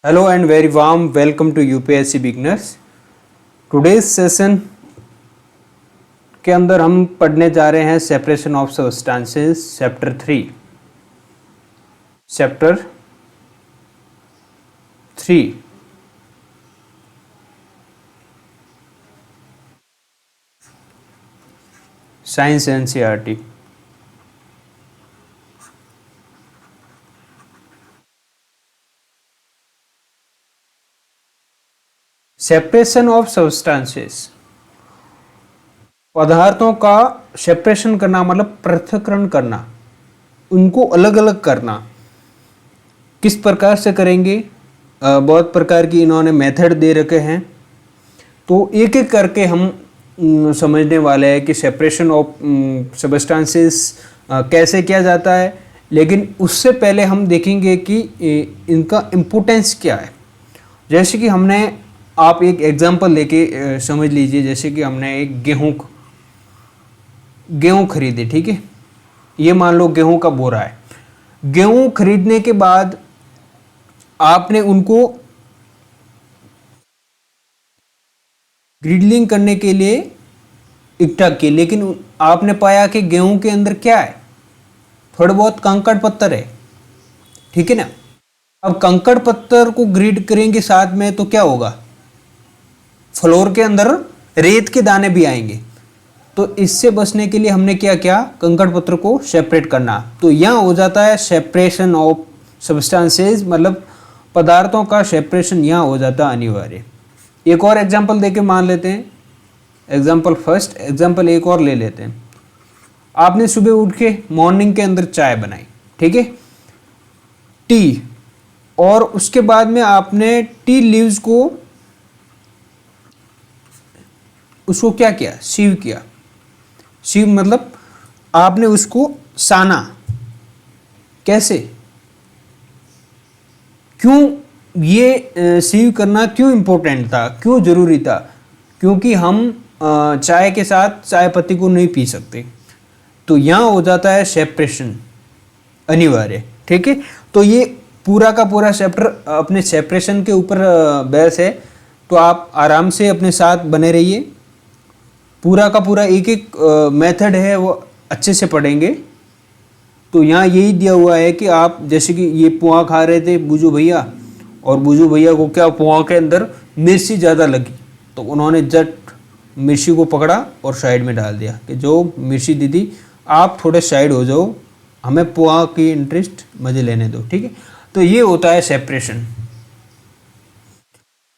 Hello and very warm welcome to UPSC beginners. Today's session के अंदर हम पढ़ने जा रहे हैं separation of substances chapter 3 science NCERT. Separation of substances, पदार्थों का सेपरेशन करना मतलब पृथक्करण करना, उनको अलग अलग करना। किस प्रकार से करेंगे? बहुत प्रकार की इन्होंने मेथड दे रखे हैं, तो एक एक करके हम समझने वाले हैं कि सेपरेशन ऑफ सब्सटेंसेस कैसे किया जाता है। लेकिन उससे पहले हम देखेंगे कि इनका इम्पोर्टेंस क्या है। जैसे कि हमने, आप एक एग्जांपल लेके समझ लीजिए। जैसे कि हमने एक गेहूं खरीदे, ठीक है। ये मान लो गेहूं का बोरा है। गेहूं खरीदने के बाद आपने उनको ग्रिडलिंग करने के लिए इकट्ठा किए, लेकिन आपने पाया कि गेहूं के अंदर क्या है, थोड़े बहुत कंकड़ पत्थर है, ठीक है ना। अब कंकड़ पत्थर को ग्रिड करेंगे साथ में तो क्या होगा, फ्लोर के अंदर रेत के दाने भी आएंगे। तो इससे बचने के लिए हमने क्या किया, कंकड़ पत्थर को सेपरेट करना। तो यहां हो जाता है सेपरेशन ऑफ सब्सटेंसेस, मतलब पदार्थों का सेपरेशन यहां हो जाता है अनिवार्य। एक और एग्जांपल देके मान लेते हैं। एग्जांपल फर्स्ट, एग्जांपल एक और ले लेते हैं। आपने सुबह उठ के मॉर्निंग के अंदर चाय बनाई, ठीक है, टी, और उसके बाद में आपने टी लीव्स को उसको क्या किया, सीव किया। सीव मतलब आपने उसको साना। कैसे, क्यों ये सीव करना क्यों इंपॉर्टेंट था, क्यों जरूरी था? क्योंकि हम चाय के साथ चाय पत्ती को नहीं पी सकते। तो यहां हो जाता है सेपरेशन अनिवार्य, ठीक है। तो ये पूरा का पूरा चैप्टर अपने सेपरेशन के ऊपर बहस है। तो आप आराम से अपने साथ बने रहिए। पूरा का पूरा एक एक मेथड है वो अच्छे से पढ़ेंगे। तो यहाँ यही दिया हुआ है कि आप, जैसे कि ये पोहा खा रहे थे बूजू भैया, और बूजू भैया को क्या, पोहा के अंदर मिर्ची ज़्यादा लगी, तो उन्होंने जट मिर्ची को पकड़ा और साइड में डाल दिया कि जो मिर्ची दीदी आप थोड़े साइड हो जाओ, हमें पोहा की इंटरेस्ट मजे लेने दो, ठीक है। तो ये होता है सेपरेशन।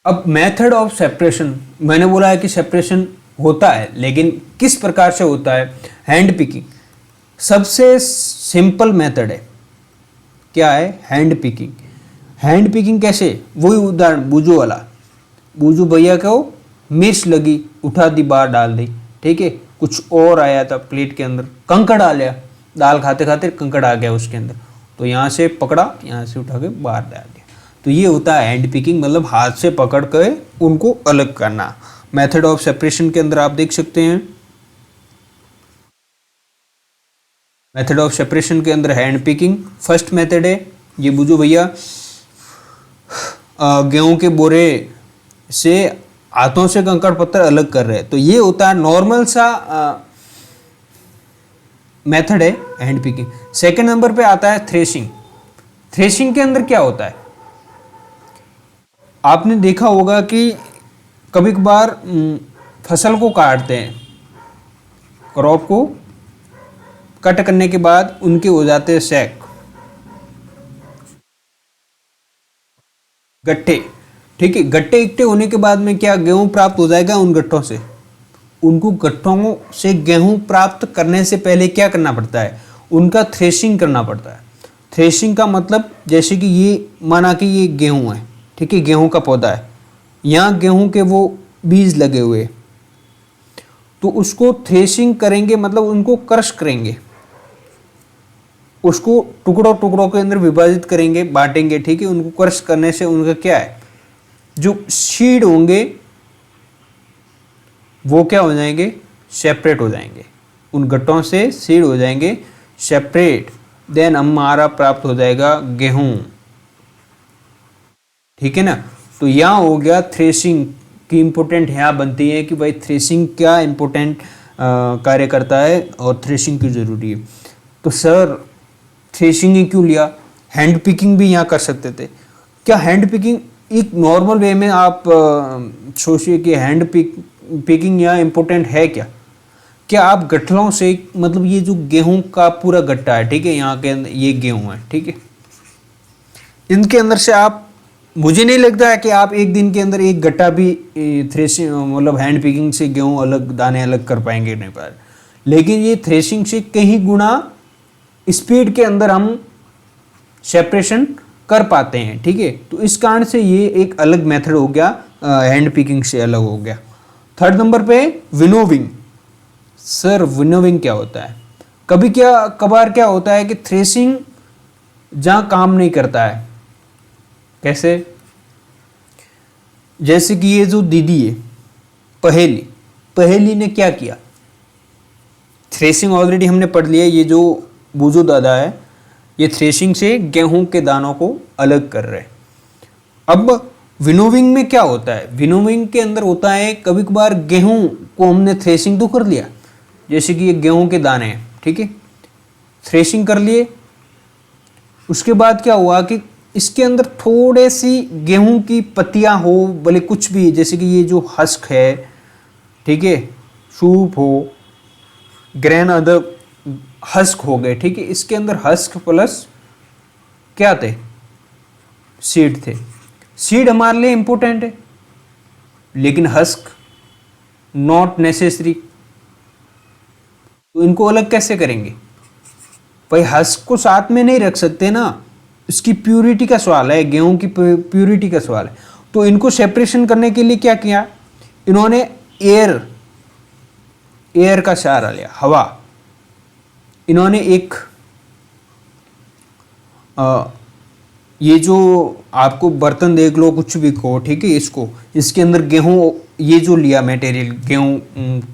अब मेथड ऑफ सेपरेशन, मैंने बोला है कि सेपरेशन होता है, लेकिन किस प्रकार से होता है। हैंड पिकिंग सबसे सिंपल मेथड है। क्या है? Hand picking. हैंड पिकिंग कैसे? वही उदाहरण बूजू वाला, बूजू भैया को मिर्च लगी, उठा दी, बाहर डाल दी, ठीक है। कुछ और आया था प्लेट के अंदर, कंकड़ आ गया, दाल खाते खाते कंकड़ आ गया उसके अंदर, तो यहाँ से पकड़ा, यहाँ से उठा के बाहर डाल दिया। तो ये होता है हैंड पिकिंग, मतलब हाथ से पकड़ के उनको अलग करना। मेथड ऑफ सेपरेशन के अंदर आप देख सकते हैं, मेथड ऑफ सेपरेशन के अंदर हैंड पिकिंग फर्स्ट मेथड है। ये बुझो भैया गेहूं के बोरे से हाथों से कंकड़ पत्थर अलग कर रहे हैं। तो ये होता है नॉर्मल सा मेथड है हैंड पिकिंग। सेकंड नंबर पे आता है थ्रेशिंग। थ्रेशिंग के अंदर क्या होता है, आपने देखा होगा कि कभी कभार फसल को काटते हैं, क्रॉप को कट करने के बाद उनके हो जाते हैं सैक, गट्ठे, ठीक है। गट्ठे इकट्ठे होने के बाद में क्या, गेहूं प्राप्त हो जाएगा उन गट्ठों से। उनको गट्ठों से गेहूं प्राप्त करने से पहले क्या करना पड़ता है, उनका थ्रेशिंग करना पड़ता है। थ्रेशिंग का मतलब, जैसे कि ये माना कि ये गेहूं है, ठीक है, गेहूं का पौधा है, यहाँ गेहूं के वो बीज लगे हुए, तो उसको थ्रेशिंग करेंगे, मतलब उनको क्रश करेंगे, उसको टुकड़ों टुकड़ों के अंदर विभाजित करेंगे, बांटेंगे, ठीक है। उनको क्रश करने से उनका क्या है, जो सीड होंगे वो क्या हो जाएंगे, सेपरेट हो जाएंगे। उन गट्टों से सीड हो जाएंगे सेपरेट, देन हमारा प्राप्त हो जाएगा गेहूं, ठीक है ना। तो यहाँ हो गया थ्रेशिंग की इम्पोर्टेंट यहाँ बनती है कि भाई थ्रेशिंग क्या इम्पोर्टेंट कार्य करता है और थ्रेशिंग क्यों ज़रूरी है। तो सर थ्रेशिंग ही क्यों लिया, हैंड पिकिंग भी यहाँ कर सकते थे। क्या हैंड पिकिंग एक नॉर्मल वे में आप सोचिए कि हैंड पिकिंग यहाँ इम्पोर्टेंट है क्या। क्या आप गठलों से, मतलब ये जो गेहूं का पूरा गट्टा है, ठीक है, यहाँ के अंदर ये गेहूं है, ठीक है, इनके अंदर से आप, मुझे नहीं लगता है कि आप एक दिन के अंदर एक गट्टा भी थ्रेशिंग मतलब हैंड पिकिंग से गेहूं अलग, दाने अलग कर पाएंगे, नहीं पाए। लेकिन ये थ्रेशिंग से कई गुना स्पीड के अंदर हम सेपरेशन कर पाते हैं, ठीक है। तो इस कारण से ये एक अलग मेथड हो गया, हैंड पिकिंग से अलग हो गया। थर्ड नंबर पे विनोविंग। सर विनोविंग क्या होता है? कभार क्या होता है कि थ्रेशिंग जहाँ काम नहीं करता है। कैसे? जैसे कि ये जो दीदी है पहेली ने क्या किया, थ्रेशिंग ऑलरेडी हमने पढ़ लिया, ये जो बूझो दादा है ये थ्रेशिंग से गेहूं के दानों को अलग कर रहे हैं। अब विनोविंग में क्या होता है? विनोविंग के अंदर होता है कभी कभार गेहूं को हमने थ्रेशिंग तो कर लिया, जैसे कि ये गेहूं के दाने हैं, ठीक है, थ्रेशिंग कर लिए। उसके बाद क्या हुआ कि इसके अंदर थोड़े सी गेहूं की पत्तियां हो, भले कुछ भी, जैसे कि ये जो हस्क है, ठीक है, सूप हो, ग्रेन अदर हस्क हो गए, ठीक है, इसके अंदर हस्क प्लस क्या थे, सीड थे। सीड हमारे लिए इंपॉर्टेंट है लेकिन हस्क नॉट नेसेसरी। तो इनको अलग कैसे करेंगे भाई? हस्क को साथ में नहीं रख सकते ना, इसकी प्यूरिटी का सवाल है, गेहूं की प्यूरिटी का सवाल है। तो इनको सेपरेशन करने के लिए क्या किया इन्होंने? एयर का सहारा लिया, हवा। इन्होंने एक ये जो आपको बर्तन देख लो, कुछ भी को, ठीक है, इसके अंदर गेहूं, ये जो लिया मटेरियल, गेहूं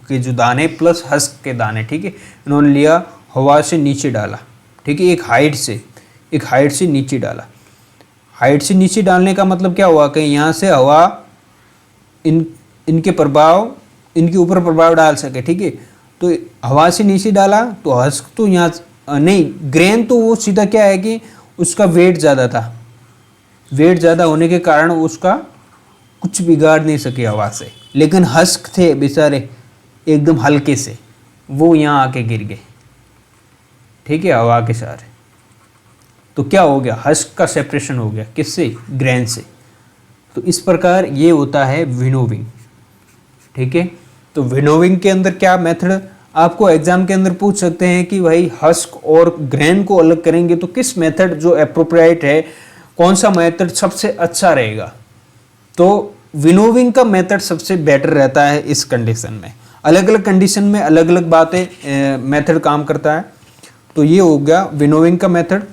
के जो दाने प्लस हस्क के दाने, ठीक है, इन्होंने लिया, हवा से नीचे डाला, ठीक है, एक हाइट से नीचे डाला। हाइट से नीचे डालने का मतलब क्या हुआ कि यहाँ से हवा इनके ऊपर प्रभाव डाल सके, ठीक है। तो हवा से नीचे डाला तो हस्क तो यहाँ नहीं, ग्रेन तो वो सीधा क्या है कि उसका वेट ज़्यादा था, वेट ज़्यादा होने के कारण उसका कुछ बिगाड़ नहीं सके हवा से। लेकिन हस्क थे बेचारे एकदम हल्के से, वो यहाँ आके गिर गए, ठीक है, हवा के सहारे। तो क्या हो गया? हस्क का सेपरेशन हो गया, किससे? ग्रेन से। तो इस प्रकार ये होता है विनोविंग, ठीक है। तो विनोविंग के अंदर क्या मेथड आपको एग्जाम के अंदर पूछ सकते हैं कि भाई हस्क और ग्रेन को अलग करेंगे तो किस मेथड जो अप्रोप्रिएट है, कौन सा मेथड सबसे अच्छा रहेगा? तो विनोविंग का मेथड सबसे बेटर रहता है इस कंडीशन में। अलग अलग कंडीशन में अलग अलग बातें मेथड काम करता है। तो ये हो गया विनोविंग का मेथड।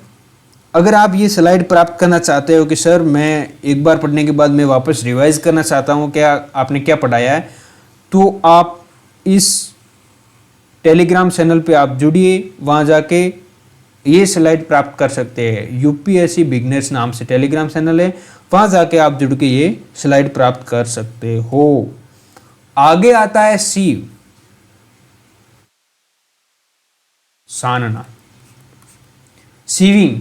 अगर आप ये स्लाइड प्राप्त करना चाहते हो कि सर मैं एक बार पढ़ने के बाद मैं वापस रिवाइज करना चाहता हूँ क्या आपने क्या पढ़ाया है, तो आप इस टेलीग्राम चैनल पे आप जुड़िए, वहाँ जाके ये स्लाइड प्राप्त कर सकते हैं। यूपीएससी बिगनर्स नाम से टेलीग्राम चैनल है, वहाँ जाके आप जुड़ के ये स्लाइड प्राप्त कर सकते हो। आगे आता है सीव, सानना, सीविंग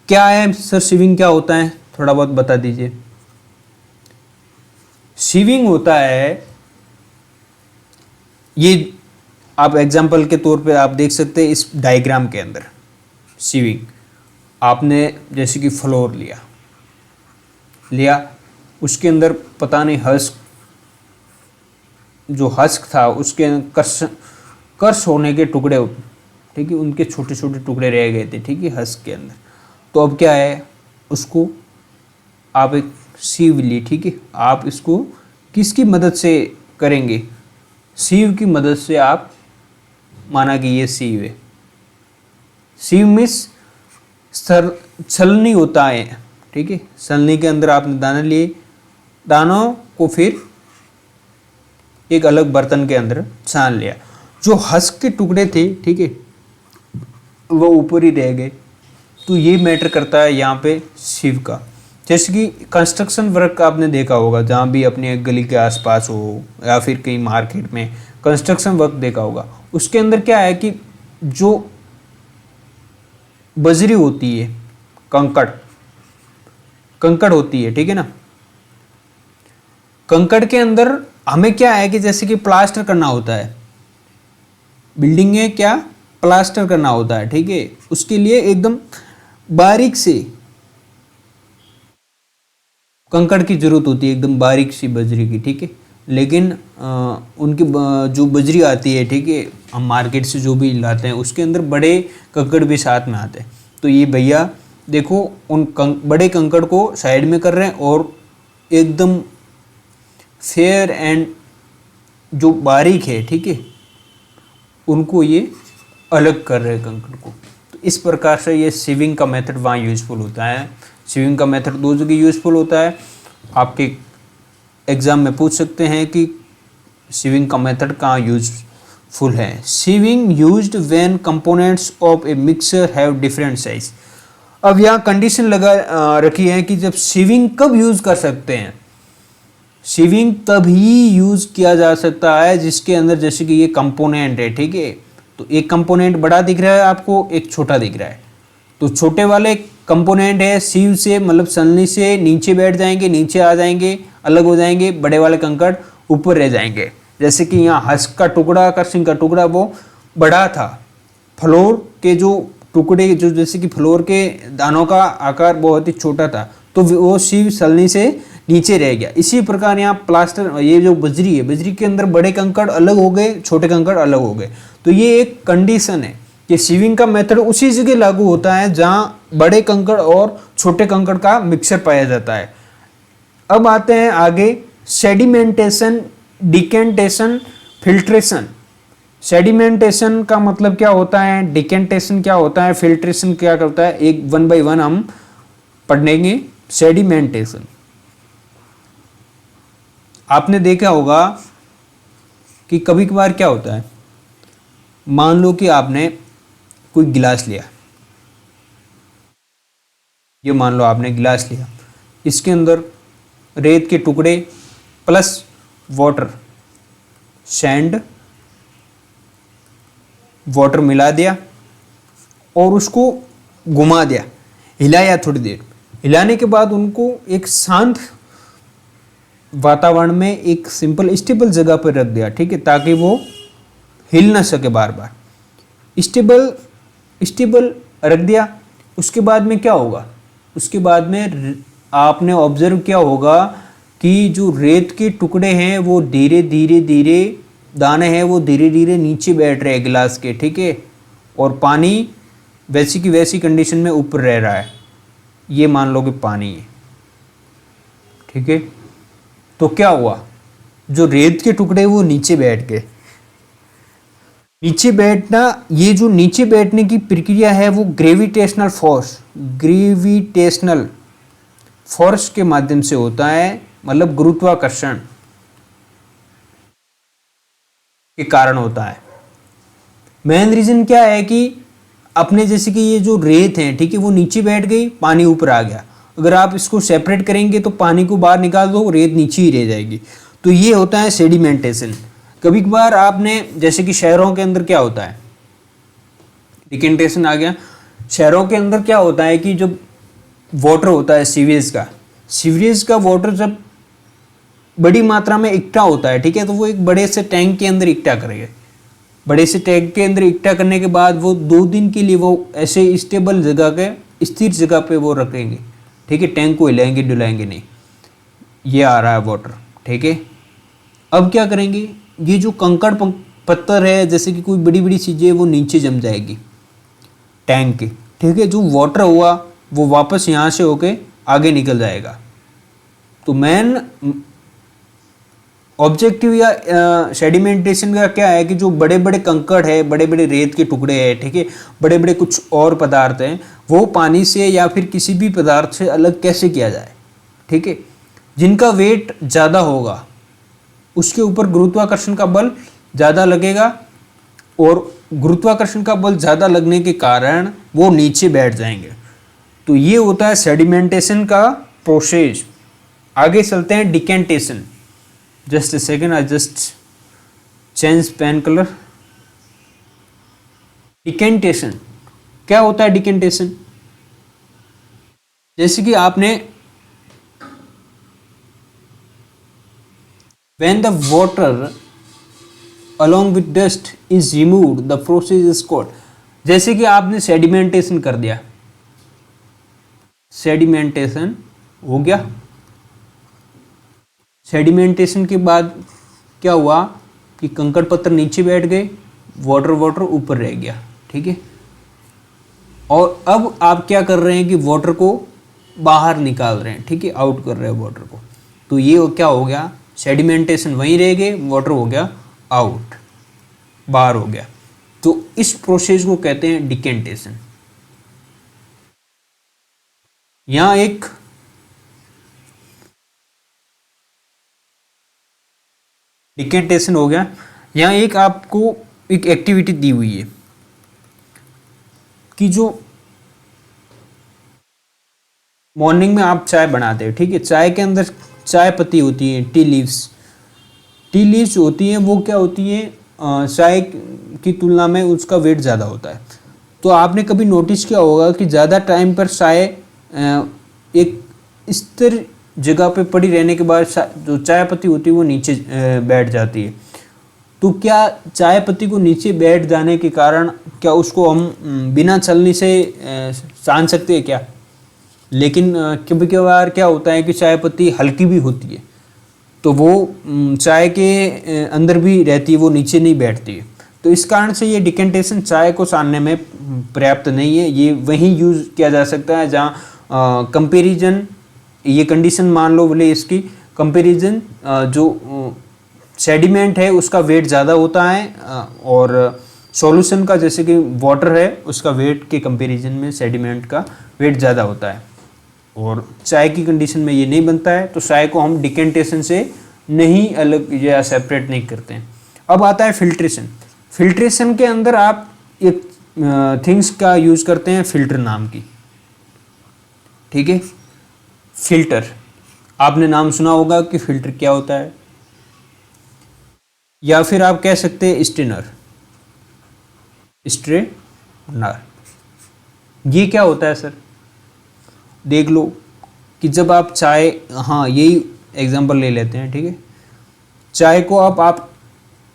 क्या है सर? सीविंग क्या होता है, थोड़ा बहुत बता दीजिए। सीविंग होता है, ये आप एग्जाम्पल के तौर पे आप देख सकते हैं इस डायग्राम के अंदर। सीविंग आपने जैसे कि फ्लोर लिया, उसके अंदर पता नहीं हस्क, जो हस्क था उसके कर्स होने के टुकड़े, ठीक है, उनके छोटे छोटे टुकड़े रह गए थे, ठीक है, हस्क के अंदर। तो अब क्या है, उसको आप एक सीव ली, ठीक है, आप इसको किसकी मदद से करेंगे? सीव की मदद से आप, माना कि ये सीव है, सीव मीन्स छलनी होता है, ठीक है, छलनी के अंदर आपने दाना लिए, दानों को फिर एक अलग बर्तन के अंदर छान लिया। जो हस्क के टुकड़े थे, ठीक है, वो ऊपर ही रह गए। तो ये मैटर करता है यहाँ पे सीव का। जैसे कि कंस्ट्रक्शन वर्क आपने देखा होगा, जहाँ भी अपने एक गली के आसपास हो या फिर कहीं मार्केट में कंस्ट्रक्शन वर्क देखा होगा, उसके अंदर क्या है कि जो बजरी होती है, कंकड़ कंकड़ होती है, ठीक है ना। कंकड़ के अंदर हमें क्या है कि जैसे कि प्लास्टर करना होता है, बिल्डिंग में क्या प्लास्टर करना होता है, ठीक है। उसके लिए एकदम बारीक से कंकड़ की जरूरत होती है, एकदम बारीक सी बजरी की, ठीक है। लेकिन उनकी जो बजरी आती है, ठीक है, हम मार्केट से जो भी लाते हैं उसके अंदर बड़े कंकड़ भी साथ में आते हैं। तो ये भैया देखो उन बड़े कंकड़ को साइड में कर रहे हैं और एकदम फेयर एंड जो बारीक है, ठीक है, उनको ये अलग कर रहे हैं कंकड़ को। तो इस प्रकार से ये सीविंग का मेथड वहाँ यूज़फुल होता है। सीविंग का मेथड दो जगह यूज़फुल होता है। आपके एग्ज़ाम में पूछ सकते हैं कि सीविंग का मेथड कहाँ यूज़फुल है। Sieving used when components of a mixture have different size. अब यहाँ कंडीशन लगा रखी है कि जब सीविंग कब यूज़ कर सकते हैं। सीविंग तभी यूज़ किया जा सकता है जिसके अंदर जैसे कि ये कंपोनेंट है, ठीक है। तो एक कंपोनेंट बड़ा दिख रहा है आपको, एक छोटा दिख रहा है। तो छोटे वाले कंपोनेंट है सीव से मतलब सलनी से नीचे बैठ जाएंगे, नीचे आ जाएंगे, अलग हो जाएंगे। बड़े वाले कंकड़ ऊपर रह जाएंगे। जैसे कि यहाँ हंस का टुकड़ा, करसिंग का टुकड़ा वो बड़ा था, फ्लोर के जो टुकड़े जो जैसे कि फ्लोर के दानों का आकार बहुत ही छोटा था, तो वो सीव सलनी से नीचे रह गया। इसी प्रकार यहाँ प्लास्टर, ये जो बजरी है, बजरी के अंदर बड़े कंकड़ अलग हो गए, छोटे कंकड़ अलग हो गए। तो ये एक कंडीशन है कि सीविंग का मेथड उसी जगह लागू होता है जहाँ बड़े कंकड़ और छोटे कंकड़ का मिक्सर पाया जाता है। अब आते हैं आगे सेडिमेंटेशन, डिकेंटेशन, फिल्ट्रेशन। सेडिमेंटेशन का मतलब क्या होता है, डिकेंटेशन क्या होता है, फिल्ट्रेशन क्या करता है, एक वन बाय वन हम पढ़ेंगे। सेडिमेंटेशन आपने देखा होगा कि कभी कभार क्या होता है, मान लो कि आपने कोई गिलास लिया, ये मान लो आपने गिलास लिया, इसके अंदर रेत के टुकड़े प्लस वाटर, सैंड, वाटर मिला दिया और उसको घुमा दिया, हिलाया थोड़ी देर। हिलाने के बाद उनको एक शांत वातावरण में एक सिंपल स्टेबल जगह पर रख दिया, ठीक है, ताकि वो हिल ना सके बार बार। स्टेबल रख दिया। उसके बाद में क्या होगा, उसके बाद में आपने ऑब्जर्व किया होगा कि जो रेत के टुकड़े हैं वो धीरे धीरे दाने हैं वो धीरे धीरे नीचे बैठ रहे हैं गिलास के, ठीक है, और पानी वैसी की वैसी कंडीशन में ऊपर रह रहा है। ये मान लो कि पानी है, ठीक है। तो क्या हुआ, जो रेत के टुकड़े वो नीचे बैठ गए। नीचे बैठना, ये जो नीचे बैठने की प्रक्रिया है वो ग्रेविटेशनल फोर्स के माध्यम से होता है, मतलब गुरुत्वाकर्षण के कारण होता है। मेन रीजन क्या है कि अपने जैसे कि ये जो रेत है, ठीक है, वो नीचे बैठ गई, पानी ऊपर आ गया। अगर आप इसको सेपरेट करेंगे तो पानी को बाहर निकाल दो, रेत नीचे ही रह जाएगी। तो ये होता है सेडिमेंटेशन। कभी कभार आपने जैसे कि शहरों के अंदर क्या होता है, डिकेंटेशन आ गया। शहरों के अंदर क्या होता है कि जब वाटर होता है सीवरेज का वाटर जब बड़ी मात्रा में इकट्ठा होता है, ठीक है, तो वो एक बड़े से टैंक के अंदर इकट्ठा करेंगे। बड़े से टैंक के अंदर इकट्ठा करने के बाद वो 2 दिन के लिए वो ऐसे स्टेबल जगह के स्थिर जगह पे वो रखेंगे, ठीक है, टैंक को हिलाएंगे डुलाएंगे नहीं। ये आ रहा है वाटर, ठीक है। अब क्या करेंगे, ये जो कंकड़ पत्थर है जैसे कि कोई बड़ी बड़ी चीज़ें वो नीचे जम जाएगी टैंक के, ठीक है। जो वाटर हुआ वो वापस यहाँ से होके आगे निकल जाएगा। तो मेन ऑब्जेक्टिव या सेडिमेंटेशन का क्या है कि जो बड़े बड़े कंकड़ है, बड़े बड़े रेत के टुकड़े हैं, ठीक है, बड़े बड़े कुछ और पदार्थ हैं, वो पानी से या फिर किसी भी पदार्थ से अलग कैसे किया जाए, ठीक है। जिनका वेट ज़्यादा होगा उसके ऊपर गुरुत्वाकर्षण का बल ज़्यादा लगेगा और गुरुत्वाकर्षण का बल ज़्यादा लगने के कारण वो नीचे बैठ जाएंगे। तो ये होता है सेडिमेंटेशन का प्रोसेस। आगे चलते हैं decantation. Just a second, I just change pen colour. Decantation क्या होता है? डिकेंटेशन जैसे कि आपने when the water along with dust is removed the process is called। जैसे कि आपने सेडिमेंटेशन कर दिया, सेडिमेंटेशन हो गया। सेडिमेंटेशन के बाद क्या हुआ कि कंकड़ पत्थर नीचे बैठ गए, वाटर वाटर ऊपर रह गया, ठीक है। और अब आप क्या कर रहे हैं कि वाटर को बाहर निकाल रहे हैं, ठीक है, आउट कर रहे हैं वाटर को। तो ये क्या हो गया? सेडिमेंटेशन वहीं रह गए, वाटर हो गया आउट, बाहर हो गया। तो इस प्रोसेस को कहते हैं डिकेंटेशन। यहां एक डिकेंटेशन हो गया। यहां एक आपको एक एक्टिविटी दी हुई है कि जो मॉर्निंग में आप चाय बनाते हो, ठीक है, चाय के अंदर चाय पत्ती होती है, टी लीव्स। टी लीव्स होती हैं वो क्या होती है, चाय की तुलना में उसका वेट ज़्यादा होता है। तो आपने कभी नोटिस किया होगा कि ज़्यादा टाइम पर चाय एक स्थिर जगह पे पड़ी रहने के बाद जो चाय पत्ती होती है वो नीचे बैठ जाती है। तो क्या चाय पत्ती को नीचे बैठ जाने के कारण क्या उसको हम बिना चलने से छान सकते हैं क्या? लेकिन कभी कभार क्या होता है कि चाय पत्ती हल्की भी होती है, तो वो चाय के अंदर भी रहती है, वो नीचे नहीं बैठती है। तो इस कारण से ये डिकेंटेशन चाय को छानने में पर्याप्त नहीं है। ये वहीं यूज़ किया जा सकता है जहाँ कंपेरिजन, ये कंडीशन मान लो बोले इसकी कंपेरिजन जो सेडिमेंट है उसका वेट ज़्यादा होता है और सॉल्यूशन का, जैसे कि वाटर है, उसका वेट के कंपैरिजन में सेडिमेंट का वेट ज़्यादा होता है। और चाय की कंडीशन में ये नहीं बनता है, तो चाय को हम डिकेंटेशन से नहीं अलग या सेपरेट नहीं करते हैं। अब आता है फिल्ट्रेशन। फिल्ट्रेशन के अंदर आप एक थिंग्स का यूज़ करते हैं फिल्टर नाम की, ठीक है। फिल्टर आपने नाम सुना होगा कि फिल्टर क्या होता है, या फिर आप कह सकते हैं स्ट्रेनर। स्ट्रेनर ये क्या होता है सर? देख लो कि जब आप चाय, हाँ यही एग्जांपल ले लेते हैं, ठीक है। चाय को आप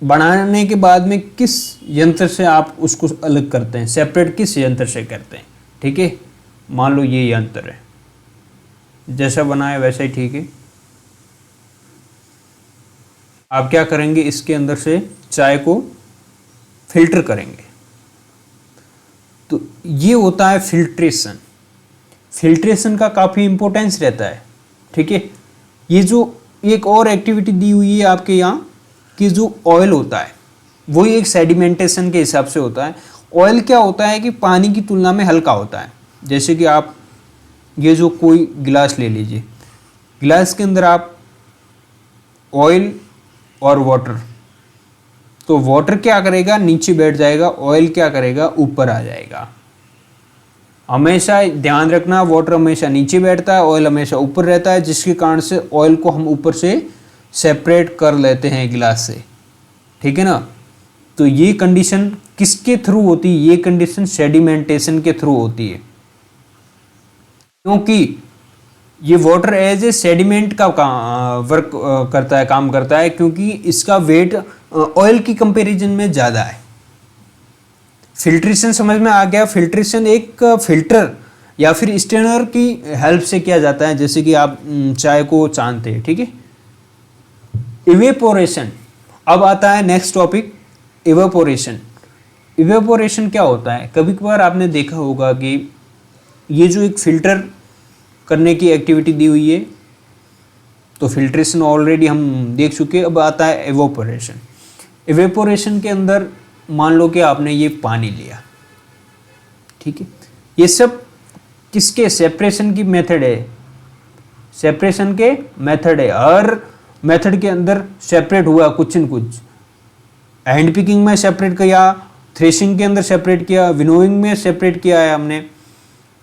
बनाने के बाद में किस यंत्र से आप उसको अलग करते हैं, सेपरेट किस यंत्र से करते हैं, ठीक है। मान लो ये यंत्र है, जैसा बनाए वैसा ही, ठीक है। आप क्या करेंगे, इसके अंदर से चाय को फिल्टर करेंगे। तो ये होता है फिल्ट्रेशन। फिल्ट्रेशन का काफ़ी इम्पोर्टेंस रहता है, ठीक है। ये जो एक और एक्टिविटी दी हुई है आपके यहाँ कि जो ऑयल होता है वही एक सेडिमेंटेशन के हिसाब से होता है। ऑयल क्या होता है कि पानी की तुलना में हल्का होता है। जैसे कि आप ये जो कोई गिलास ले लीजिए, गिलास के अंदर आप ऑयल और वाटर, तो वाटर क्या करेगा, नीचे बैठ जाएगा, ऑयल क्या करेगा, ऊपर आ जाएगा। हमेशा ध्यान रखना, वाटर हमेशा नीचे बैठता है, ऑयल हमेशा ऊपर रहता है, जिसके कारण से ऑयल को हम ऊपर से सेपरेट कर लेते हैं गिलास से, ठीक है ना। तो ये कंडीशन किसके थ्रू होती है? ये कंडीशन सेडिमेंटेशन के थ्रू होती है, क्योंकि ये वाटर एज ए सेडिमेंट का वर्क करता है, काम करता है, क्योंकि इसका वेट ऑयल की कंपैरिजन में ज़्यादा है। फिल्ट्रेशन समझ में आ गया। फिल्ट्रेशन एक फिल्टर या फिर स्ट्रेनर की हेल्प से किया जाता है, जैसे कि आप चाय को छानते हैं, ठीक है। इवेपोरेशन, अब आता है नेक्स्ट टॉपिक, इवेपोरेशन। इवेपोरेशन क्या होता है? कभी कभार आपने देखा होगा कि ये जो एक फिल्टर करने की एक्टिविटी दी हुई है, तो फिल्ट्रेशन ऑलरेडी हम देख चुके। अब आता है इवेपोरेशन। इवेपोरेशन के अंदर मान लो कि आपने ये पानी लिया, ठीक है। ये सब किसके सेपरेशन की मेथड है? सेपरेशन के मेथड है। हर मेथड के अंदर सेपरेट हुआ कुछ न कुछ। हैंड पिकिंग में सेपरेट किया, थ्रेशिंग के अंदर सेपरेट किया, विनोइंग में सेपरेट किया है हमने,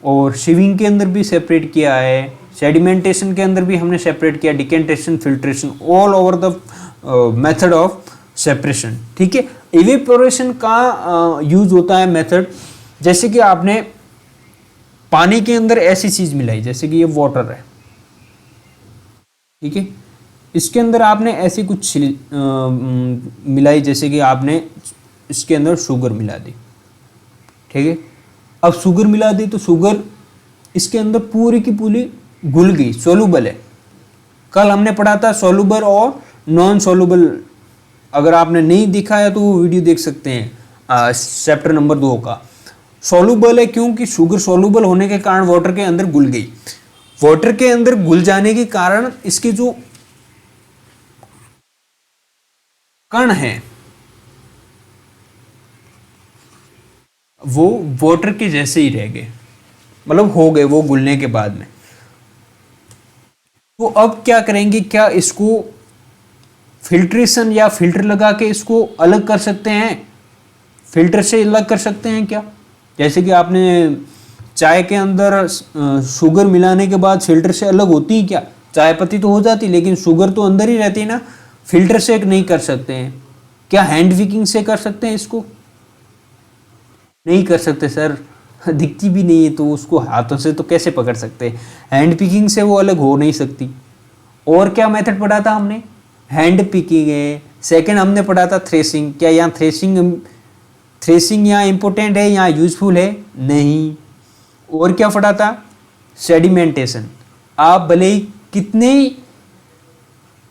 और सीविंग के अंदर भी सेपरेट किया है, सेडिमेंटेशन के अंदर भी हमने सेपरेट किया, decantation, filtration, all over the method of separation. ठीक है, इवेपोरेशन का यूज होता है मेथड, जैसे कि आपने पानी के अंदर ऐसी चीज मिलाई, जैसे कि ये वाटर है, ठीक है, इसके अंदर आपने ऐसी कुछ मिलाई, जैसे कि आपने इसके अंदर शुगर मिला दी, ठीक है। अब शुगर मिला दी तो शुगर इसके अंदर पूरी की पूरी घुल गई, सोलूबल है। कल हमने पढ़ा था सोलूबल और नॉन सोलूबल, अगर आपने नहीं देखा है तो वो वीडियो देख सकते हैं चैप्टर नंबर 2 का। सोलूबल है क्योंकि शुगर सोलूबल होने के कारण वाटर के अंदर घुल गई। वाटर के अंदर घुल जाने के कारण इसके जो कण हैं वो वाटर के जैसे ही रह गए, मतलब हो गए वो घुलने के बाद में। तो अब क्या करेंगे, क्या इसको फिल्ट्रेशन या फिल्टर लगा के इसको अलग कर सकते हैं, फिल्टर से अलग कर सकते हैं क्या? जैसे कि आपने चाय के अंदर शुगर मिलाने के बाद फिल्टर से अलग होती है क्या? चाय पत्ती तो हो जाती, लेकिन शुगर तो अंदर ही रहती है ना। फिल्टर से नहीं कर सकते हैं क्या? हैंड विकिंग से कर सकते हैं इसको? नहीं कर सकते सर, दिखती भी नहीं है तो उसको हाथों से तो कैसे पकड़ सकते हैं? हैंड पिकिंग से वो अलग हो नहीं सकती। और क्या मेथड पढ़ा था हमने? हैंड पिकिंग है। सेकंड हमने पढ़ा था थ्रेसिंग। क्या यहाँ थ्रेसिंग यहाँ इंपॉर्टेंट है, यहाँ यूजफुल है? नहीं। और क्या पढ़ा था? सेडिमेंटेशन। आप भले ही कितने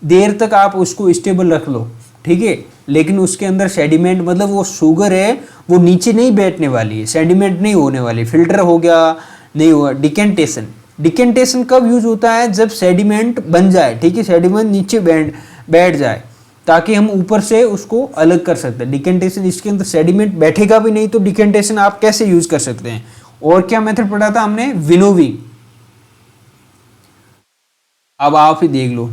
देर तक आप उसको स्टेबल रख लो, ठीक है, लेकिन उसके अंदर सेडिमेंट, मतलब वो शुगर है वो नीचे नहीं बैठने वाली है, सेडिमेंट नहीं होने वाली। फिल्टर हो गया, नहीं हुआ। डिकेंटेशन, डिकेंटेशन कब यूज होता है? जब सेडिमेंट बन जाए, ठीक है, सेडिमेंट नीचे बैठ जाए ताकि हम ऊपर से उसको अलग कर सकते हैं। डिकेंटेशन, इसके अंदर सेडिमेंट बैठेगा भी नहीं तो डिकेंटेशन आप कैसे यूज कर सकते हैं? और क्या मेथड पढ़ा था हमने? विनोविंग। अब आप ही देख लो,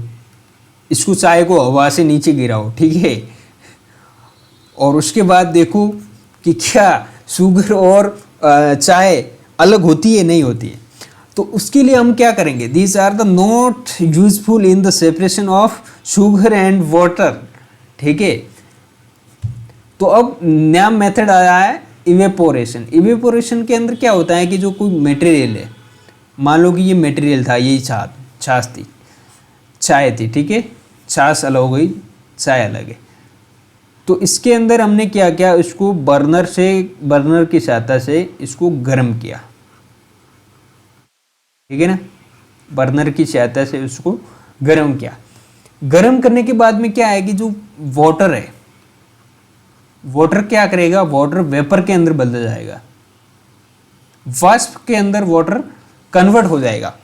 इसको चाय को हवा से नीचे गिराओ, ठीक है, और उसके बाद देखो कि क्या शुगर और चाय अलग होती है, नहीं होती है। तो उसके लिए हम क्या करेंगे? These are the not useful in the separation of sugar and water, ठीक है। तो अब नया मेथड आया है इवेपोरेशन। इवेपोरेशन के अंदर क्या होता है कि जो कोई मटेरियल है, मान लो कि ये मटेरियल था, यही छाछ थी, चाय थी, ठीक है, छाछ अलग हो गई, चाय अलग है। तो इसके अंदर हमने क्या किया? इसको बर्नर की सहायता से इसको गर्म किया, ठीक है ना, बर्नर की सहायता से उसको गर्म किया। गर्म करने के बाद में क्या है कि जो वाटर है, वाटर क्या करेगा? वाटर वेपर के अंदर बदल जाएगा, वाष्प के अंदर वाटर कन्वर्ट हो जाएगा।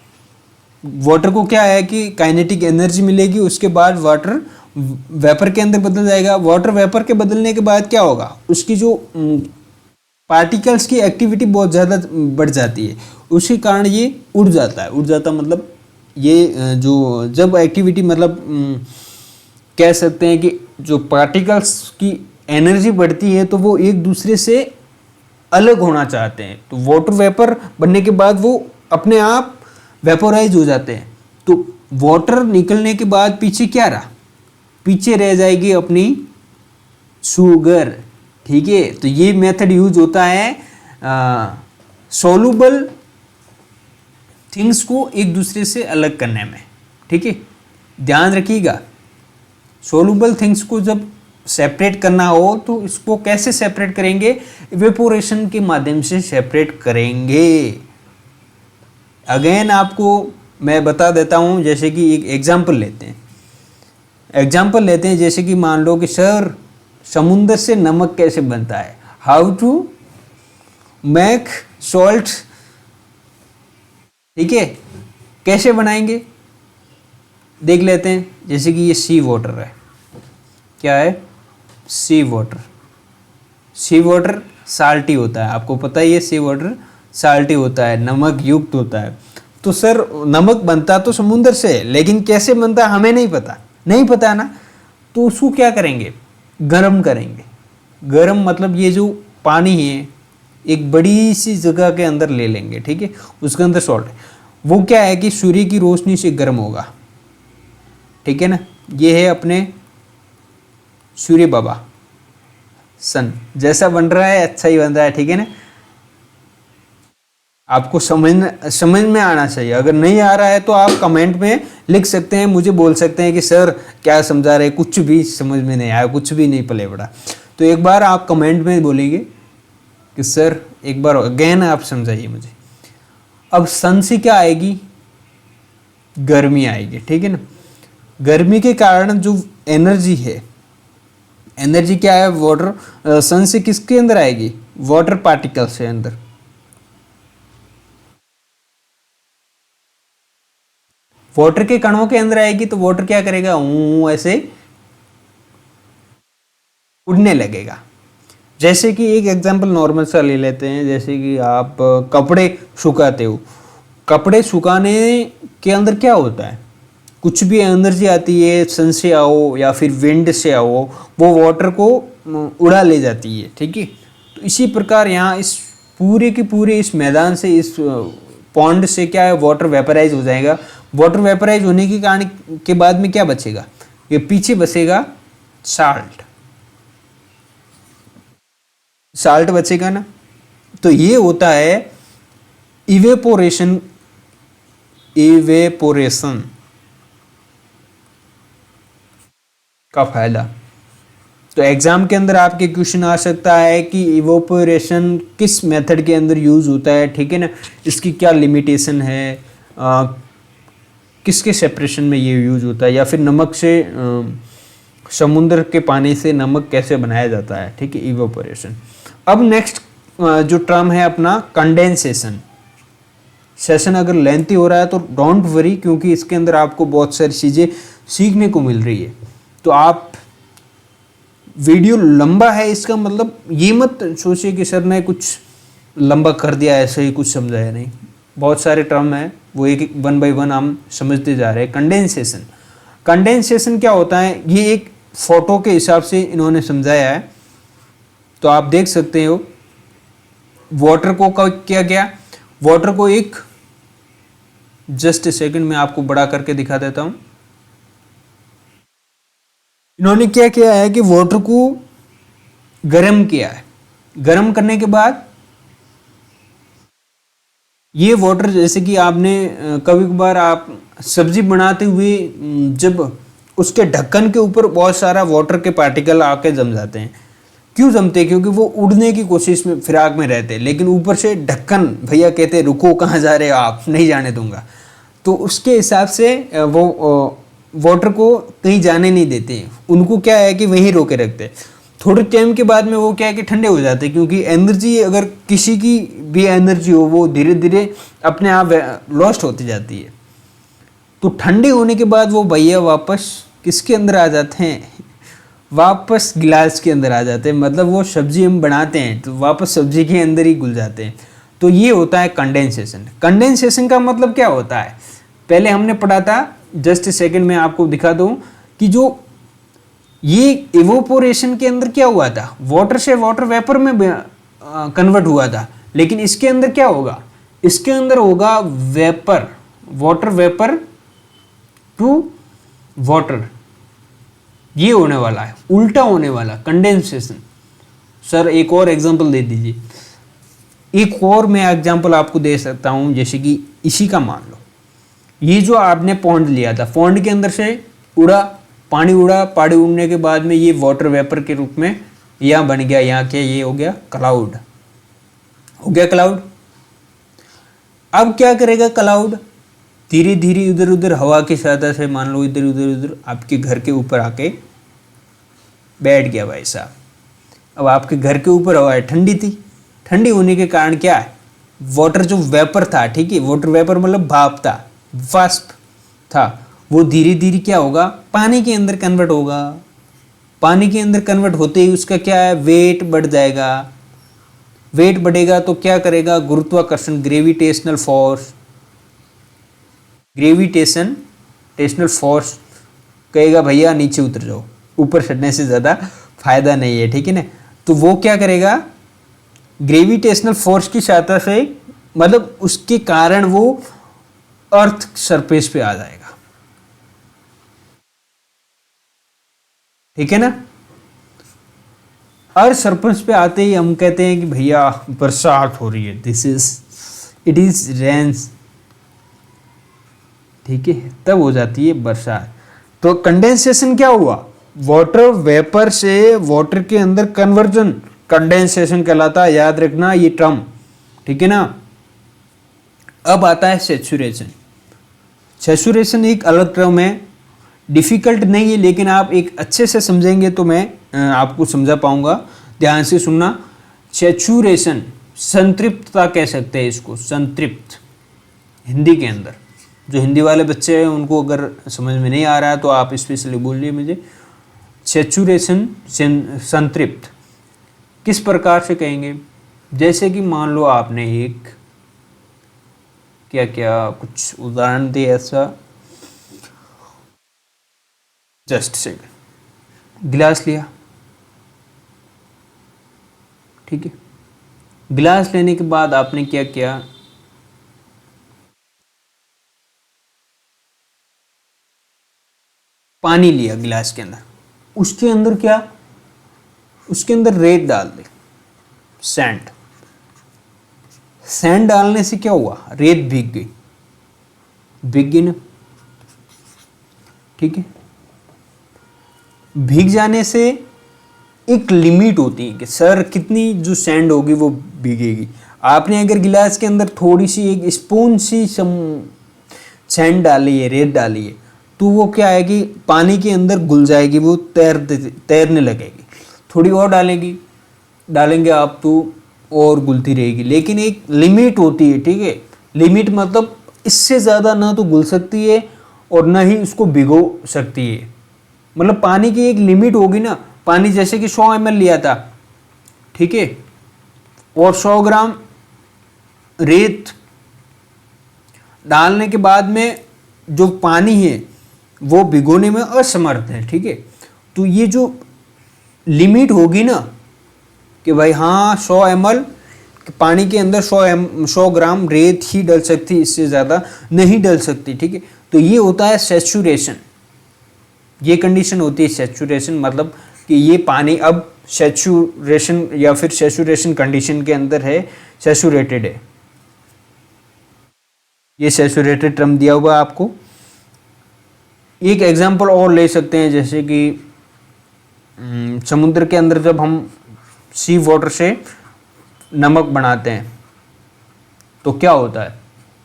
वाटर को क्या है कि काइनेटिक एनर्जी मिलेगी, उसके बाद वाटर वेपर के अंदर बदल जाएगा। वाटर वेपर के बदलने के बाद क्या होगा? उसकी जो पार्टिकल्स की एक्टिविटी बहुत ज़्यादा बढ़ जाती है, उसी कारण ये उड़ जाता मतलब ये जो जब एक्टिविटी, मतलब कह सकते हैं कि जो पार्टिकल्स की एनर्जी बढ़ती है तो वो एक दूसरे से अलग होना चाहते हैं। तो वाटर वेपर बनने के बाद वो अपने आप वेपोराइज हो जाते हैं। तो वाटर निकलने के बाद पीछे क्या रहा? पीछे रह जाएगी अपनी शुगर, ठीक है। तो ये मेथड यूज होता है सोलूबल थिंग्स को एक दूसरे से अलग करने में, ठीक है। ध्यान रखिएगा, सोलूबल थिंग्स को जब सेपरेट करना हो तो इसको कैसे सेपरेट करेंगे? इवेपोरेशन के माध्यम से सेपरेट करेंगे। अगेन आपको मैं बता देता हूँ, जैसे कि एक एग्जाम्पल लेते हैं, जैसे कि मान लो कि सर समुद्र से नमक कैसे बनता है, हाउ टू मेक सॉल्ट, ठीक है, कैसे बनाएंगे देख लेते हैं। जैसे कि ये सी वाटर है, क्या है? सी वाटर साल्टी होता है, आपको पता ही है, सी वाटर साल्टी होता है, नमक युक्त होता है। तो सर नमक बनता तो समुद्र से है, लेकिन कैसे बनता है हमें नहीं पता है ना। तो उसको क्या करेंगे? गर्म करेंगे। गर्म मतलब ये जो पानी है एक बड़ी सी जगह के अंदर ले लेंगे, ठीक है, उसके अंदर सॉल्ट है, वो क्या है कि सूर्य की रोशनी से गर्म होगा, ठीक है ना। ये है अपने सूर्य बाबा, सन। जैसा बन रहा है अच्छा ही बन रहा है, ठीक है ना। आपको समझ में आना चाहिए। अगर नहीं आ रहा है तो आप कमेंट में लिख सकते हैं, मुझे बोल सकते हैं कि सर क्या समझा रहे, कुछ भी समझ में नहीं आया, कुछ भी नहीं पले पड़ा। तो एक बार आप कमेंट में बोलेंगे कि सर एक बार अगेन आप समझाइए मुझे। अब सन से क्या आएगी, गर्मी आएगी, ठीक है ना। गर्मी के कारण जो एनर्जी है, एनर्जी क्या है, वाटर, सन से किसके अंदर आएगी, वाटर पार्टिकल से अंदर। वाटर के कणों के अंदर आएगी तो वाटर क्या करेगा, ऐसे उड़ने लगेगा। जैसे कि एक एग्जांपल नॉर्मल सा ले लेते हैं, जैसे कि आप कपड़े सुखाते हो, कपड़े सुखाने के अंदर क्या होता है, कुछ भी एनर्जी आती है, सन से आओ या फिर विंड से आओ, वो वाटर को उड़ा ले जाती है, ठीक है। तो इसी प्रकार यहाँ इस पूरे के पूरे इस मैदान से, इस पॉन्ड से क्या है, वाटर वेपराइज हो जाएगा। वाटर वेपराइज होने के कारण के बाद में क्या बचेगा, ये पीछे बचेगा साल्ट, साल्ट बचेगा ना। तो ये होता है इवेपोरेशन, इवेपोरेशन का फायदा। तो एग्जाम के अंदर आपके क्वेश्चन आ सकता है कि इवेपोरेशन किस मेथड के अंदर यूज होता है, ठीक है ना, इसकी क्या लिमिटेशन है, किसके सेपरेशन में ये यूज होता है, या फिर नमक से, समुद्र के पानी से नमक कैसे बनाया जाता है, ठीक है, इवेपोरेशन। अब नेक्स्ट जो टर्म है अपना कंडेंसेशन। सेशन अगर लेंथी हो रहा है तो डोंट वरी, क्योंकि इसके अंदर आपको बहुत सारी चीज़ें सीखने को मिल रही है। तो आप, वीडियो लंबा है इसका मतलब ये मत सोचिए कि सर ने कुछ लंबा कर दिया, ऐसे ही कुछ समझाया नहीं। बहुत सारे टर्म है, वो एक वन बाय वन हम समझते जा रहे हैं। कंडेंसेशन, कंडेंसेशन क्या होता है, ये एक फोटो के हिसाब से इन्होंने समझाया है। तो आप देख सकते हो वाटर को क्या किया, वाटर को एक, जस्ट सेकंड में आपको बड़ा करके दिखा देता हूं। इन्होंने क्या किया है कि वाटर को गर्म किया है, गर्म करने के बाद ये वाटर, जैसे कि आपने कभी कभार आप सब्जी बनाते हुए जब उसके ढक्कन के ऊपर बहुत सारा वाटर के पार्टिकल आके जम जाते हैं, क्यों जमते हैं, क्योंकि वो उड़ने की कोशिश में, फिराक में रहते हैं, लेकिन ऊपर से ढक्कन, भैया कहते हैं रुको कहाँ जा रहे हो आप, नहीं जाने दूंगा। तो उसके हिसाब से वो वाटर को कहीं जाने नहीं देते हैं, उनको क्या है कि वहीं रोके रखते हैं। थोड़े टाइम के बाद में वो क्या है कि ठंडे हो जाते हैं, क्योंकि एनर्जी, अगर किसी की भी एनर्जी हो वो धीरे धीरे अपने आप लॉस्ट होती जाती है। तो ठंडे होने के बाद वो भैया वापस किसके अंदर आ जाते हैं, वापस गिलास के अंदर आ जाते हैं। मतलब वो सब्जी हम बनाते हैं तो वापस सब्जी के अंदर ही घुल जाते हैं। तो ये होता है कंडेंसेशन। कंडेंसेशन का मतलब क्या होता है, पहले हमने पढ़ा था, जस्ट सेकंड में आपको दिखा दूं कि जो ये इवोपोरेशन के अंदर क्या हुआ था, वाटर से वाटर वेपर में कन्वर्ट हुआ था, लेकिन इसके अंदर क्या होगा, इसके अंदर होगा vapour, water vapour to water, ये होने वाला है, उल्टा होने वाला कंडेंसेशन। सर एक और एग्जांपल दे दीजिए। एक और मैं एग्जांपल आपको दे सकता हूं, जैसे कि इसी का मान लो, ये जो आपने पॉन्ड लिया था, पॉन्ड के अंदर से उड़ा पानी, उड़ा पानी, उड़ने के बाद में ये वाटर वेपर के रूप में यहाँ बन गया, यहाँ क्या, ये हो गया क्लाउड, हो गया क्लाउड। अब क्या करेगा क्लाउड, धीरे धीरे इधर उधर हवा की सहायता से, मान लो इधर उधर उधर आपके घर के ऊपर आके बैठ गया भाई साहब। अब आपके घर के ऊपर हवा है, ठंडी थी, ठंडी होने के कारण क्या है, वाटर जो वेपर था, ठीक है, वाटर वेपर मतलब भाप था, वाष्प था, वो धीरे धीरे क्या होगा, पानी के अंदर कन्वर्ट होगा। पानी के अंदर कन्वर्ट होते ही उसका क्या है, वेट बढ़ जाएगा। वेट बढ़ेगा तो क्या करेगा, गुरुत्वाकर्षण, ग्रेविटेशनल फोर्स, ग्रेविटेशनल फोर्स कहेगा भैया नीचे उतर जाओ, ऊपर चढ़ने से ज़्यादा फायदा नहीं है, ठीक है ना। तो वो क्या करेगा, ग्रेविटेशनल फोर्स की सहायता से, मतलब उसके कारण वो अर्थ सरफेस पे आ जाएगा। ठीक है ना। अर्थ सरफेस पे आते ही हम कहते हैं कि भैया बरसात हो रही है, इट इज रेन्स। ठीक है, तब हो जाती है बरसात। तो कंडेंसेशन क्या हुआ, वाटर वेपर से वाटर के अंदर कन्वर्जन कंडेंसेशन कहलाता है, याद रखना ये टर्म। ठीक है ना। अब आता है सैचुरेशन। सैचुरेशन एक अलग टर्म है, डिफिकल्ट नहीं है, लेकिन आप एक अच्छे से समझेंगे तो मैं आपको समझा पाऊंगा। ध्यान से सुनना। सैचुरेशन, संतृप्तता कह सकते हैं इसको, संतृप्त हिंदी के अंदर। जो हिंदी वाले बच्चे हैं उनको अगर समझ में नहीं आ रहा है तो आप स्पेशली बोलिए मुझे। सैचुरेशन, संतृप्त किस प्रकार से कहेंगे, जैसे कि मान लो आपने एक क्या क्या कुछ उदाहरण दे ऐसा, जस्ट सेकंड। गिलास लिया, ठीक है, गिलास लेने के बाद आपने क्या किया, पानी लिया गिलास के अंदर, उसके अंदर क्या, उसके अंदर रेत डाल दी, सैंड। सैंड डालने से क्या हुआ, रेत भीग गई, भीग गई ना। ठीक है, भीग जाने से एक लिमिट होती है कि सर कितनी जो सैंड होगी वो भीगेगी। आपने अगर गिलास के अंदर थोड़ी सी एक स्पून सी सैंड डाली है, रेत डाली है, तो वो क्या है कि पानी के अंदर घुल जाएगी, वो तैरने लगेगी। थोड़ी और डालेंगे आप तो और घुलती रहेगी, लेकिन एक लिमिट होती है। ठीक है, लिमिट मतलब इससे ज़्यादा ना तो घुल सकती है और ना ही उसको भिगो सकती है। मतलब पानी की एक लिमिट होगी ना। पानी जैसे कि 100 ml लिया था, ठीक है, और 100 ग्राम रेत डालने के बाद में जो पानी है वो भिगोने में असमर्थ है। ठीक है, तो ये जो लिमिट होगी ना कि भाई हाँ 100 ml पानी के अंदर 100 ग्राम रेत ही डल सकती, इससे ज़्यादा नहीं डल सकती। ठीक है, तो ये होता है सैचुरेशन। ये कंडीशन होती है सैचुरेशन, मतलब कि ये पानी अब सैचुरेशन या फिर सैचुरेशन कंडीशन के अंदर है, सैचुरेटेड है। ये सैचुरेटेड टर्म दिया हुआ आपको। एक एग्जांपल और ले सकते हैं, जैसे कि समुद्र के अंदर जब हम सी वाटर से नमक बनाते हैं तो क्या होता है,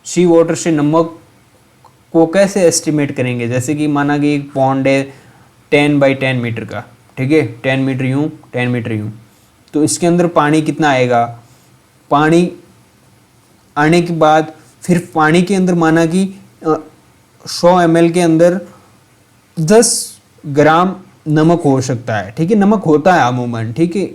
सी वाटर से नमक को कैसे एस्टिमेट करेंगे। जैसे कि माना कि एक पॉन्ड है 10 बाई 10 मीटर का, ठीक है, 10 मीटर यूँ 10 मीटर यूँ, तो इसके अंदर पानी कितना आएगा। पानी आने के बाद फिर पानी के अंदर माना कि 100 ml के अंदर 10 ग्राम नमक हो सकता है। ठीक है, नमक होता है अमूमन। ठीक है,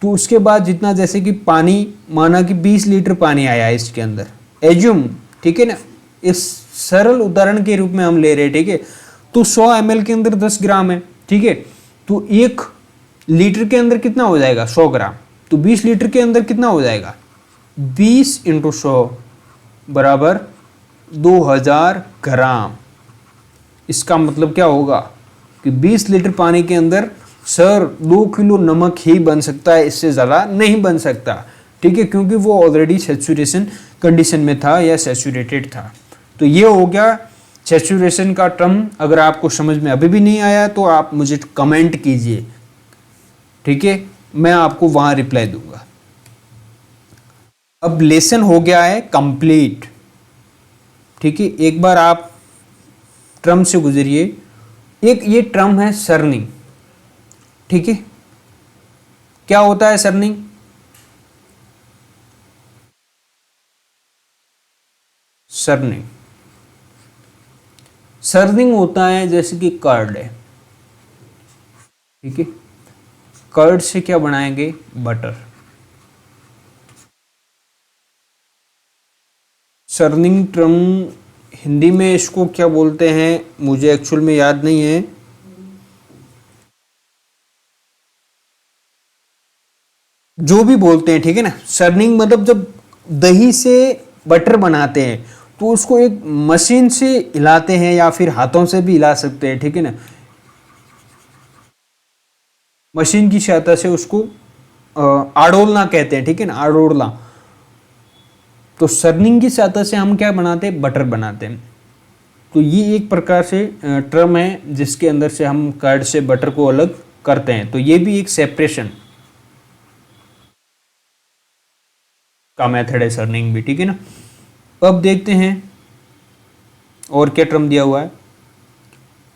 तो उसके बाद जितना, जैसे कि पानी माना कि 20 लीटर पानी आया है इसके अंदर, एज्यूम, ठीक है ना, इस सरल उदाहरण के रूप में हम ले रहे हैं। ठीक है, तो 100 ml के अंदर 10 ग्राम है। ठीक है, तो 1 लीटर के अंदर कितना हो जाएगा, 100 ग्राम। तो 20 लीटर के अंदर कितना हो जाएगा, 20 × 100 बराबर 2000 ग्राम। इसका मतलब क्या होगा कि 20 लीटर पानी के अंदर सर 2 किलो नमक ही बन सकता है, इससे ज़्यादा नहीं बन सकता। ठीक है, क्योंकि वो ऑलरेडी सैचुरेशन कंडीशन में था या सैचुरेटेड था। तो ये हो गया सैचुरेशन का टर्म। अगर आपको समझ में अभी भी नहीं आया तो आप मुझे कमेंट कीजिए, ठीक है, मैं आपको वहाँ रिप्लाई दूंगा। अब लेसन हो गया है कंप्लीट। ठीक है, एक बार आप टर्म से गुजरिए। एक ये टर्म है सर्निंग। ठीक है, क्या होता है सर्निंग, सर्निंग सर्निंग होता है जैसे कि कर्ड है। ठीक है, कर्ड से क्या बनाएंगे, बटर। सर्निंग टर्म हिंदी में इसको क्या बोलते हैं मुझे एक्चुअल में याद नहीं है। जो भी बोलते हैं, ठीक है ना, सर्निंग मतलब जब दही से बटर बनाते हैं तो उसको एक मशीन से हिलाते हैं या फिर हाथों से भी हिला सकते हैं, ठीक है ना। मशीन की सहायता से उसको आड़ोलना कहते हैं, ठीक है ना, आड़ोलना। तो सर्निंग की सहायता से हम क्या बनाते हैं, बटर बनाते हैं। तो ये एक प्रकार से टर्म है जिसके अंदर से हम कर्ड से बटर को अलग करते हैं। तो ये भी एक सेपरेशन का मेथड है, सर्निंग भी, ठीक है ना। अब देखते हैं और क्या टर्म दिया हुआ है।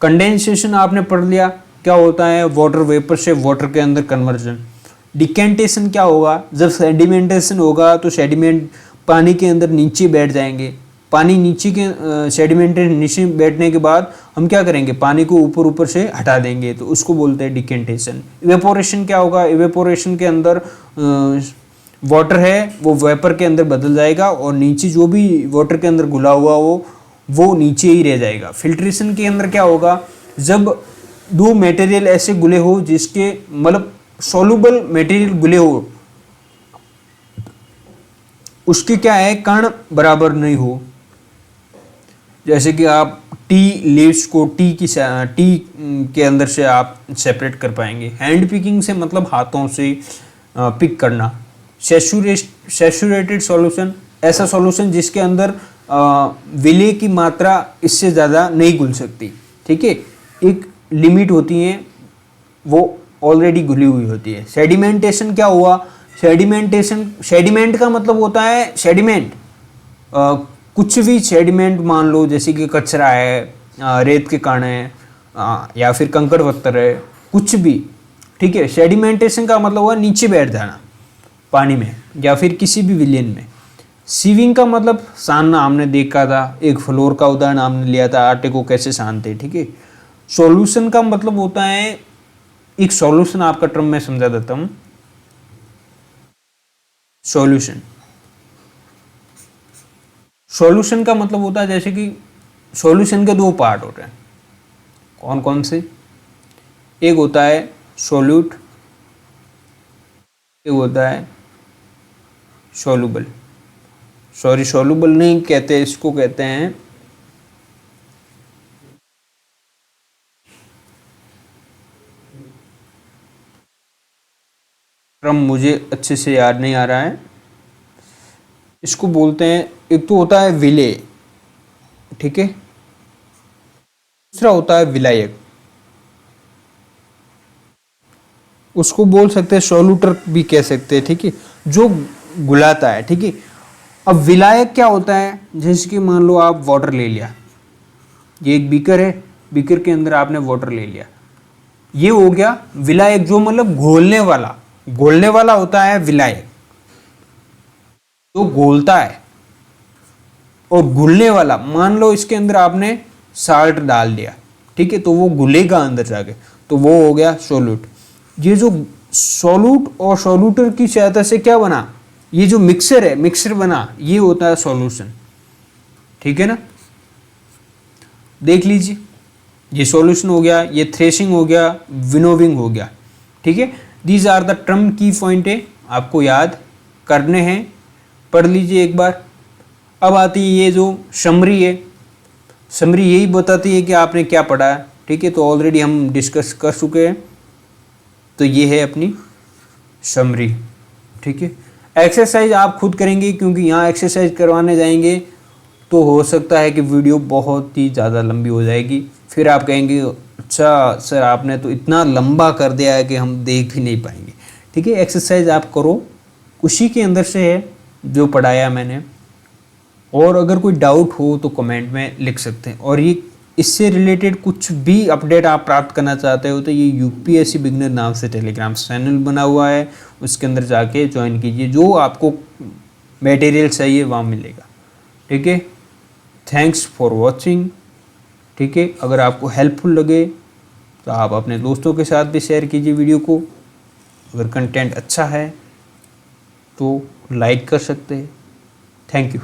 कंडेंसेशन आपने पढ़ लिया, क्या होता है, वाटर वेपर से वाटर के अंदर कन्वर्जन। डिकेंटेशन क्या होगा, जब सेडिमेंटेशन होगा तो सेडिमेंट पानी के अंदर नीचे बैठ जाएंगे। पानी नीचे के सेडिमेंटेड नीचे बैठने के बाद हम क्या करेंगे, पानी को ऊपर ऊपर से हटा देंगे, तो उसको बोलते हैं डिकेंटेशन। इवेपोरेशन क्या होगा, इवेपोरेशन के अंदर वाटर है वो वेपर के अंदर बदल जाएगा और नीचे जो भी वाटर के अंदर घुला हुआ वो नीचे ही रह जाएगा। फिल्ट्रेशन के अंदर क्या होगा, जब दो मटेरियल ऐसे घुले हो जिसके मतलब सॉल्युबल मटेरियल घुले हो, उसके क्या है, कण बराबर नहीं हो। जैसे कि आप टी लीव्स को टी के अंदर से आप सेपरेट कर पाएंगे। हैंड पिकिंग से मतलब हाथों से पिक करना। सैचुरेटेड सॉल्यूशन, ऐसा सॉल्यूशन जिसके अंदर विले की मात्रा इससे ज़्यादा नहीं घुल सकती, ठीक है, एक लिमिट होती है, वो ऑलरेडी घुली हुई होती है। सेडिमेंटेशन क्या हुआ, सेडिमेंट का मतलब होता है सेडिमेंट, कुछ भी सेडिमेंट मान लो, जैसे कि कचरा है, रेत के कण है, या फिर कंकड़ पत्थर है, कुछ भी, ठीक है। सेडिमेंटेशन का मतलब हुआ नीचे बैठ जाना पानी में या फिर किसी भी विलेन में। सीविंग का मतलब सानना, हमने देखा था, एक फ्लोर का उदाहरण हमने लिया था, आटे को कैसे सानते, ठीक है। सॉल्यूशन का मतलब होता है, एक सॉल्यूशन आपका टर्म में समझा देता हूं। सॉल्यूशन का मतलब होता है, जैसे कि सॉल्यूशन के दो पार्ट होते हैं, कौन कौन से, एक होता है सॉल्यूट, एक होता है सॉल्युबल। सॉरी, सॉल्युबल नहीं कहते, इसको कहते हैं टर्म मुझे अच्छे से याद नहीं आ रहा है, इसको बोलते हैं, एक तो होता है विले, ठीक है, दूसरा होता है विलायक, उसको बोल सकते हैं सॉल्यूटर भी कह सकते हैं, ठीक है, जो घुलाता है, ठीक है। अब विलायक क्या होता है, जैसे कि मान लो आप वाटर ले लिया, ये एक बीकर है, बीकर के अंदर आपने वाटर ले लिया, ये हो गया विलायक, जो मतलब घोलने वाला होता है विलायक, तो घोलता है। और घुलने वाला, मान लो इसके अंदर आपने साल्ट डाल दिया, ठीक है, तो वो घुलेगा अंदर जाके, तो वो हो गया सोल्यूट। ये जो सोल्यूट और सोल्यूटर की सहायता से क्या बना, ये जो मिक्सर है, मिक्सर बना, ये होता है सॉल्यूशन, ठीक है ना। देख लीजिए, ये सॉल्यूशन हो गया, ये थ्रेशिंग हो गया, विनोविंग हो गया, ठीक है। दीज आर द टर्म की पॉइंट है, आपको याद करने हैं, पढ़ लीजिए एक बार। अब आती है ये जो समरी है, समरी यही बताती है कि आपने क्या पढ़ा है, ठीक है, तो ऑलरेडी हम डिस्कस कर चुके हैं, तो ये है अपनी समरी, ठीक है। एक्सरसाइज आप खुद करेंगे, क्योंकि यहाँ एक्सरसाइज करवाने जाएंगे तो हो सकता है कि वीडियो बहुत ही ज़्यादा लंबी हो जाएगी, फिर आप कहेंगे अच्छा सर आपने तो इतना लंबा कर दिया है कि हम देख भी नहीं पाएंगे, ठीक है। एक्सरसाइज आप करो, उसी के अंदर से है जो पढ़ाया मैंने, और अगर कोई डाउट हो तो कमेंट में लिख सकते हैं। और ये इससे रिलेटेड कुछ भी अपडेट आप प्राप्त करना चाहते हो तो ये यूपीएससी बिगनर नाम से टेलीग्राम चैनल बना हुआ है, उसके अंदर जाके ज्वाइन कीजिए, जो आपको मटेरियल चाहिए वहाँ मिलेगा, ठीक है। थैंक्स फॉर वॉचिंग, ठीक है। अगर आपको हेल्पफुल लगे तो आप अपने दोस्तों के साथ भी शेयर कीजिए वीडियो को, अगर कंटेंट अच्छा है तो लाइक कर सकते हैं। Thank you.